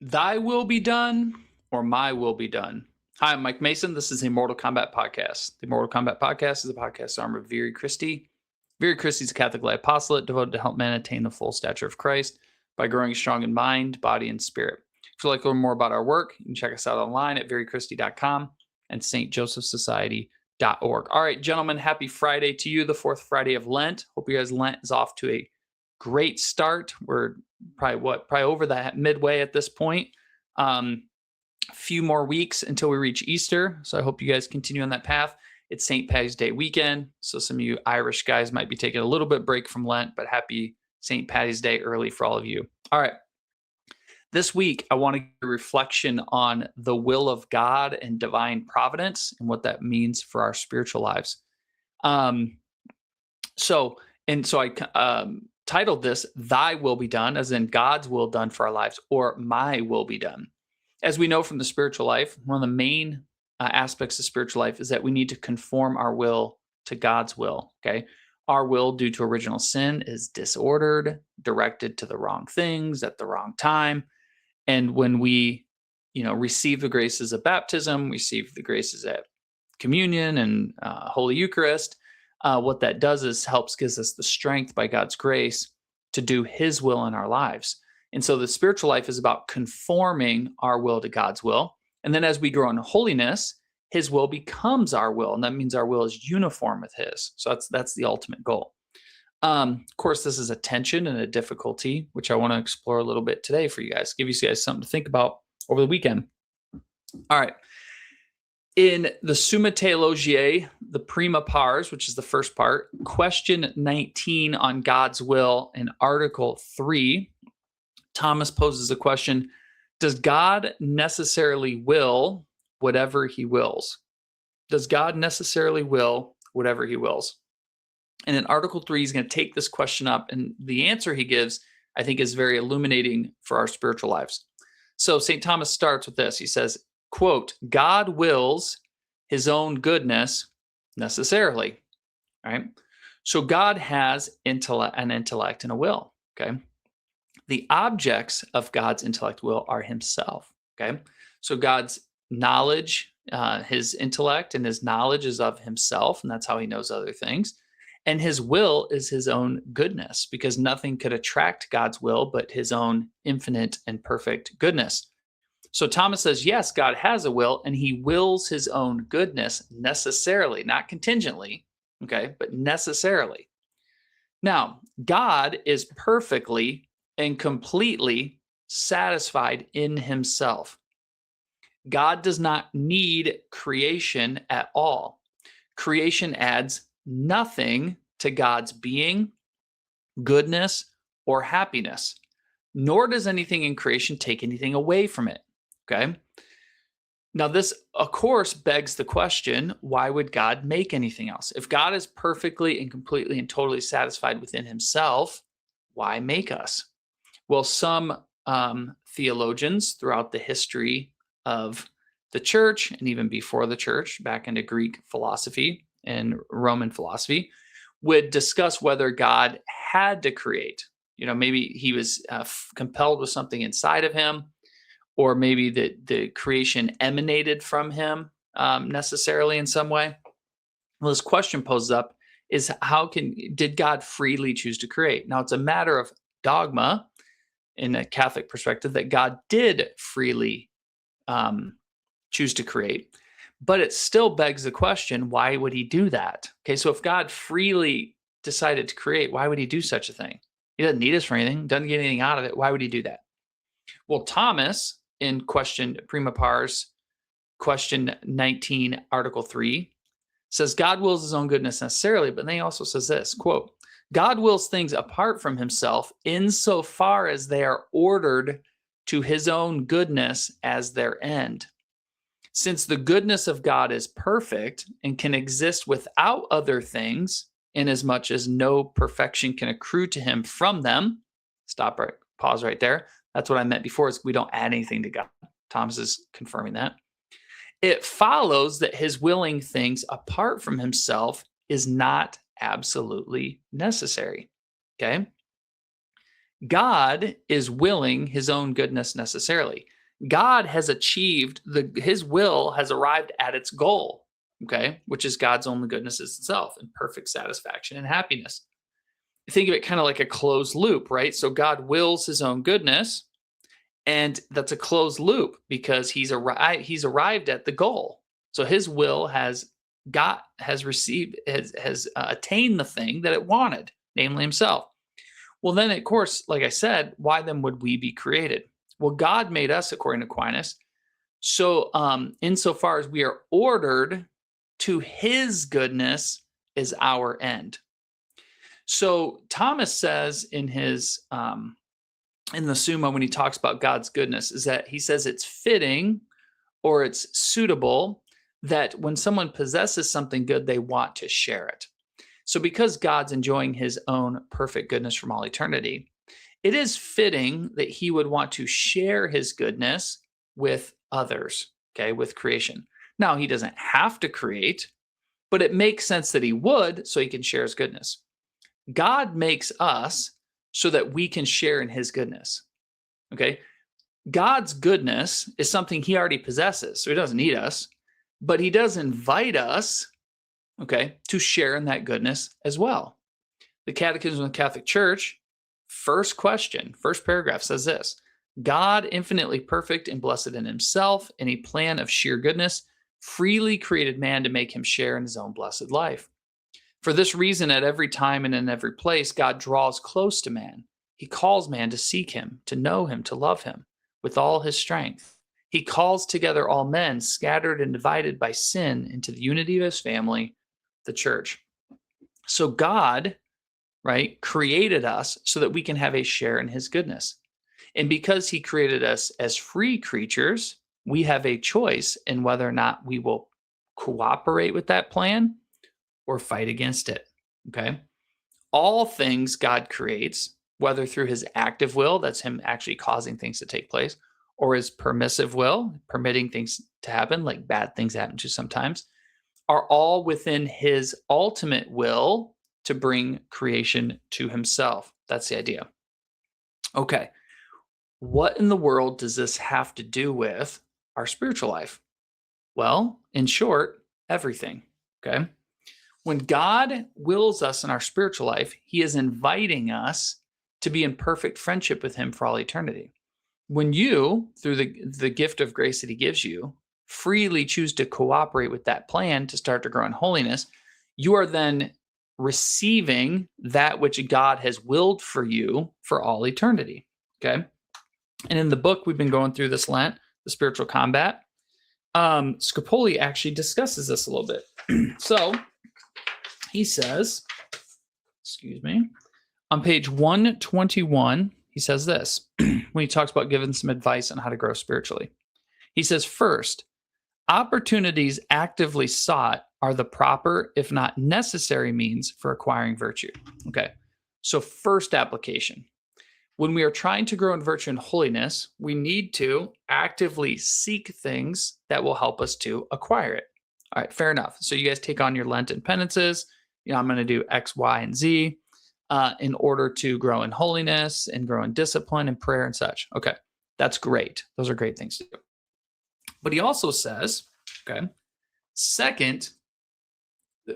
Thy will be done or my will be done. Hi, I'm Mike Mason. This is the Mortal Kombat Podcast. The Mortal Kombat Podcast is a podcast arm of Viri Christi. Viri Christi is a Catholic lay apostolate devoted to help men attain the full stature of Christ by growing strong in mind, body, and spirit. If you'd like to learn more about our work, you can check us out online at verychristi.com and stjosephsociety.org. All right, gentlemen, happy Friday to you, the fourth Friday of Lent. Hope you guys' Lent is off to a great start. We're probably over that midway at this point. A few more weeks until we reach Easter. So I hope you guys continue on that path. It's St. Patty's Day weekend. So some of you Irish guys might be taking a little bit break from Lent, but happy St. Patty's Day early for all of you. All right. This week, I want to give a reflection on the will of God and divine providence and what that means for our spiritual lives. So I titled this, Thy Will Be Done, as in God's will done for our lives, or My Will Be Done. As we know from the spiritual life, one of the main aspects of spiritual life is that we need to conform our will to God's will, okay? Our will, due to original sin, is disordered, directed to the wrong things at the wrong time. And when we, receive the graces of baptism, receive the graces at communion and Holy Eucharist, what that does is gives us the strength by God's grace to do His will in our lives. And so the spiritual life is about conforming our will to God's will. And then as we grow in holiness, His will becomes our will. And that means our will is uniform with His. So that's the ultimate goal. Of course, this is a tension and a difficulty, which I want to explore a little bit today for you guys, give you guys something to think about over the weekend. All right. In the Summa Theologiae, the Prima Pars, which is the first part, question 19 on God's will in Article 3, Thomas poses a question: does God necessarily will whatever He wills? Does God necessarily will whatever He wills? And in Article 3, he's going to take this question up, and the answer he gives, I think, is very illuminating for our spiritual lives. So St. Thomas starts with this. He says, quote, God wills His own goodness necessarily, right? So God has an intellect and a will, okay? The objects of God's intellect will are Himself, okay? So God's knowledge, His intellect and His knowledge is of Himself, and that's how He knows other things. And His will is His own goodness, because nothing could attract God's will but His own infinite and perfect goodness. So Thomas says, yes, God has a will, and He wills His own goodness necessarily, not contingently, okay, but necessarily. Now, God is perfectly and completely satisfied in Himself. God does not need creation at all. Creation adds nothing to God's being, goodness, or happiness, nor does anything in creation take anything away from it. Okay. Now, this, of course, begs the question, why would God make anything else? If God is perfectly and completely and totally satisfied within Himself, why make us? Well, some theologians throughout the history of the church, and even before the church, back into Greek philosophy and Roman philosophy, would discuss whether God had to create. Maybe He was compelled with something inside of Him, or maybe the creation emanated from Him necessarily in some way. Well, this question poses up is did God freely choose to create? Now, it's a matter of dogma in a Catholic perspective that God did freely choose to create. But it still begs the question, why would He do that? Okay, so if God freely decided to create, why would He do such a thing? He doesn't need us for anything, doesn't get anything out of it. Why would He do that? Well, Thomas, in question Prima Pars, question 19, Article 3, says God wills His own goodness necessarily, but then he also says this, quote, God wills things apart from Himself insofar as they are ordered to His own goodness as their end. Since the goodness of God is perfect and can exist without other things, inasmuch as no perfection can accrue to Him from them. Pause right there. That's what I meant before, is we don't add anything to God. Thomas is confirming that. It follows that His willing things apart from Himself is not absolutely necessary. Okay? God is willing his own goodness necessarily. God has achieved his will has arrived at its goal, okay, which is God's own goodness itself and perfect satisfaction and happiness. Think of it kind of like a closed loop, right? So God wills his own goodness, and that's a closed loop because he's arrived at the goal. So his will has attained the thing that it wanted, namely himself. Well, then, of course, like I said, why then would we be created? Well, God made us, according to Aquinas. So, insofar as we are ordered to his goodness is our end. So Thomas says in his in the Summa, when he talks about God's goodness, is that he says it's fitting or it's suitable that when someone possesses something good, they want to share it. So because God's enjoying his own perfect goodness from all eternity, it is fitting that he would want to share his goodness with others, okay, with creation. Now, he doesn't have to create, but it makes sense that he would so he can share his goodness. God makes us so that we can share in his goodness, okay? God's goodness is something he already possesses, so he doesn't need us, but he does invite us, okay, to share in that goodness as well. The Catechism of the Catholic Church, first question, first paragraph says this: God, infinitely perfect and blessed in himself, in a plan of sheer goodness, freely created man to make him share in his own blessed life. For this reason, at every time and in every place, God draws close to man. He calls man to seek him, to know him, to love him with all his strength. He calls together all men, scattered and divided by sin, into the unity of his family, the church. So God, right, created us so that we can have a share in his goodness. And because he created us as free creatures, we have a choice in whether or not we will cooperate with that plan or fight against it, okay? All things God creates, whether through his active will, that's him actually causing things to take place, or his permissive will, permitting things to happen, like bad things happen to sometimes, are all within his ultimate will to bring creation to himself. That's the idea. Okay, what in the world does this have to do with our spiritual life? Well, in short, everything, okay? When God wills us in our spiritual life, he is inviting us to be in perfect friendship with him for all eternity. When you, through the gift of grace that he gives you, freely choose to cooperate with that plan to start to grow in holiness, you are then receiving that which God has willed for you for all eternity, okay? And in the book we've been going through this Lent, The Spiritual Combat, Scopoli actually discusses this a little bit. So he says, excuse me, on page 121, he says this when he talks about giving some advice on how to grow spiritually. He says, first, opportunities actively sought are the proper, if not necessary, means for acquiring virtue. Okay, so first application. When we are trying to grow in virtue and holiness, we need to actively seek things that will help us to acquire it. All right, fair enough. So you guys take on your Lenten penances. You know, I'm going to do X, Y, and Z in order to grow in holiness and grow in discipline and prayer and such. Okay, that's great. Those are great things to do. But he also says, okay, second,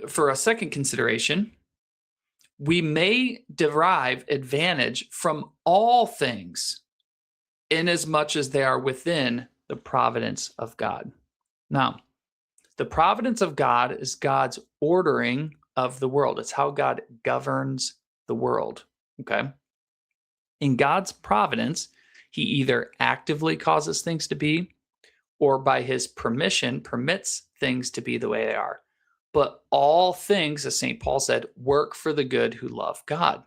for a second consideration, we may derive advantage from all things inasmuch as they are within the providence of God. Now, the providence of God is God's ordering of the world. It's how God governs the world, okay? In God's providence, he either actively causes things to be or by his permission permits things to be the way they are. But all things, as St. Paul said, work for the good who love God.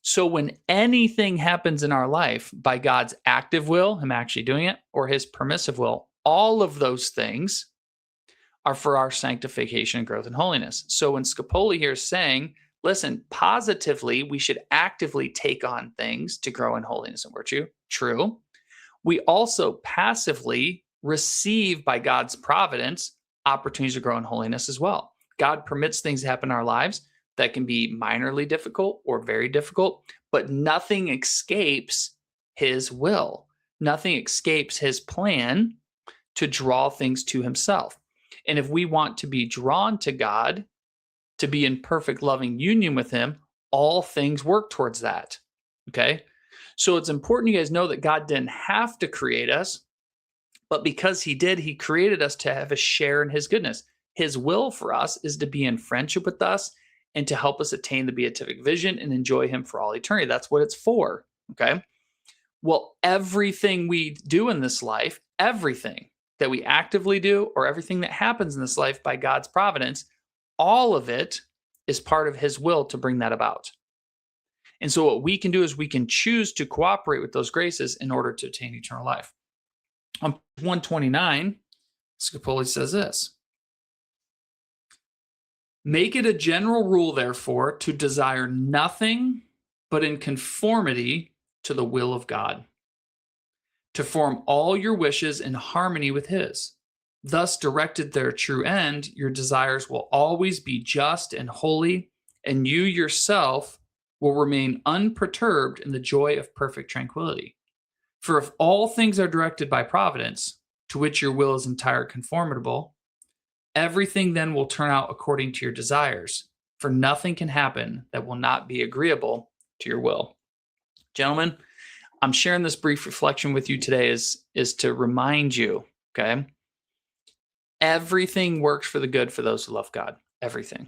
So when anything happens in our life by God's active will, him actually doing it, or his permissive will, all of those things are for our sanctification and growth in holiness. So when Scopoli here is saying, listen, positively, we should actively take on things to grow in holiness and virtue. True. We also passively receive by God's providence opportunities to grow in holiness as well. God permits things to happen in our lives that can be minorly difficult or very difficult, but nothing escapes his will. Nothing escapes his plan to draw things to himself. And if we want to be drawn to God, to be in perfect loving union with him, all things work towards that. Okay? So it's important you guys know that God didn't have to create us, but because he did, he created us to have a share in his goodness. His will for us is to be in friendship with us and to help us attain the beatific vision and enjoy him for all eternity. That's what it's for. Okay? Well, everything we do in this life, everything that we actively do, or everything that happens in this life by God's providence, all of it is part of his will to bring that about. And so what we can do is we can choose to cooperate with those graces in order to attain eternal life. On 129, Scapoli says this: make it a general rule, therefore, to desire nothing but in conformity to the will of God, to form all your wishes in harmony with his. Thus directed their true end, your desires will always be just and holy, and you yourself will remain unperturbed in the joy of perfect tranquility. For if all things are directed by providence, to which your will is entire conformable, everything then will turn out according to your desires, for nothing can happen that will not be agreeable to your will. Gentlemen, I'm sharing this brief reflection with you today is to remind you, okay? Everything works for the good for those who love God. Everything.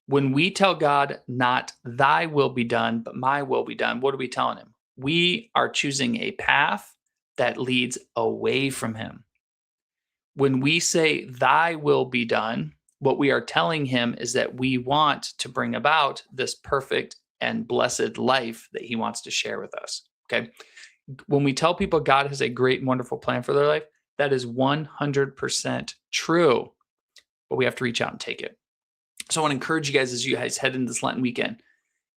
When we tell God, not thy will be done, but my will be done, what are we telling him? We are choosing a path that leads away from him. When we say thy will be done, what we are telling him is that we want to bring about this perfect and blessed life that he wants to share with us. Okay. When we tell people God has a great and wonderful plan for their life, that is 100% true, but we have to reach out and take it. So I want to encourage you guys as you guys head into this Lenten weekend.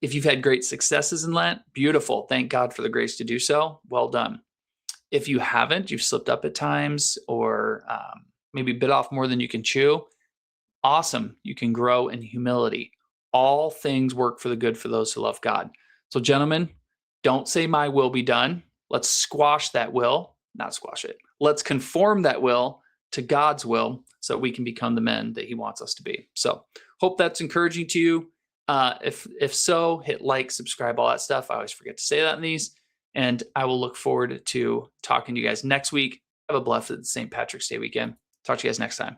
If you've had great successes in Lent, beautiful. Thank God for the grace to do so. Well done. If you haven't, you've slipped up at times or maybe bit off more than you can chew, awesome. You can grow in humility. All things work for the good for those who love God. So gentlemen, don't say my will be done. Let's squash that will, not squash it. Let's conform that will to God's will so we can become the men that he wants us to be. So hope that's encouraging to you. If so, hit like, subscribe, all that stuff. I always forget to say that in these. And I will look forward to talking to you guys next week. Have a blessed St. Patrick's Day weekend. Talk to you guys next time.